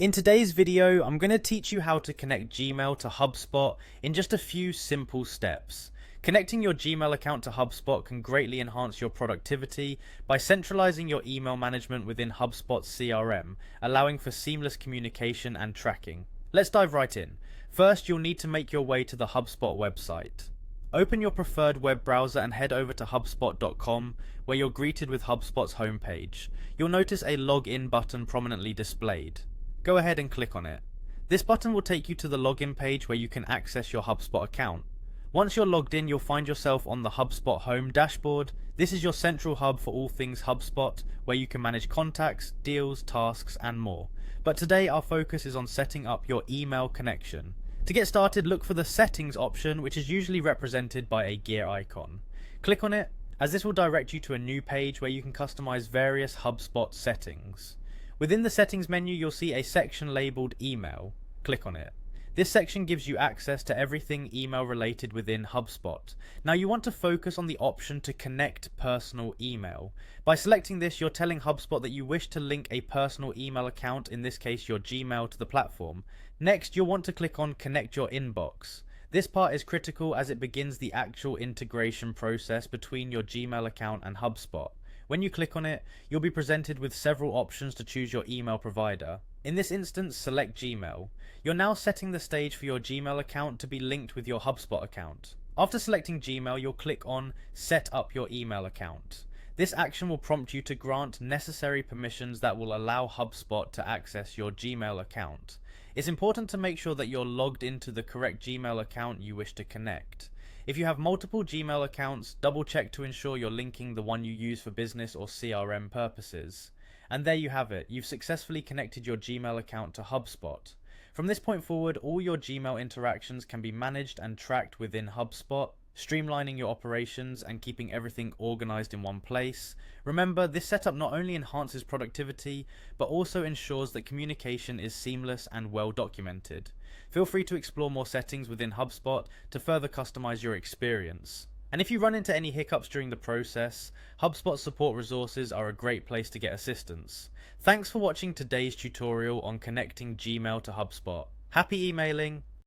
In today's video, I'm going to teach you how to connect Gmail to HubSpot in just a few simple steps. Connecting your Gmail account to HubSpot can greatly enhance your productivity by centralizing your email management within HubSpot's CRM, allowing for seamless communication and tracking. Let's dive right in. First, you'll need to make your way to the HubSpot website. Open your preferred web browser and head over to hubspot.com, where you're greeted with HubSpot's homepage. You'll notice a login button prominently displayed. Go ahead and click on it. This button will take you to the login page where you can access your HubSpot account. Once you're logged in, you'll find yourself on the HubSpot home dashboard. This is your central hub for all things HubSpot, where you can manage contacts, deals, tasks, and more. But today our focus is on setting up your email connection. To get started, look for the settings option, which is usually represented by a gear icon. Click on it, as this will direct you to a new page where you can customize various HubSpot settings. Within the settings menu, you'll see a section labeled email. Click on it. This section gives you access to everything email related within HubSpot. Now you want to focus on the option to connect personal email. By selecting this, you're telling HubSpot that you wish to link a personal email account, in this case your Gmail, to the platform. Next, you'll want to click on Connect Your Inbox. This part is critical as it begins the actual integration process between your Gmail account and HubSpot. When you click on it, you'll be presented with several options to choose your email provider. In this instance, select Gmail. You're now setting the stage for your Gmail account to be linked with your HubSpot account. After selecting Gmail, you'll click on Set up your email account. This action will prompt you to grant necessary permissions that will allow HubSpot to access your Gmail account. It's important to make sure that you're logged into the correct Gmail account you wish to connect. If you have multiple Gmail accounts, double check to ensure you're linking the one you use for business or CRM purposes. And there you have it, you've successfully connected your Gmail account to HubSpot. From this point forward, all your Gmail interactions can be managed and tracked within HubSpot, streamlining your operations and keeping everything organized in one place. Remember, this setup not only enhances productivity, but also ensures that communication is seamless and well documented. Feel free to explore more settings within HubSpot to further customize your experience. And if you run into any hiccups during the process, HubSpot support resources are a great place to get assistance. Thanks for watching today's tutorial on connecting Gmail to HubSpot. Happy emailing!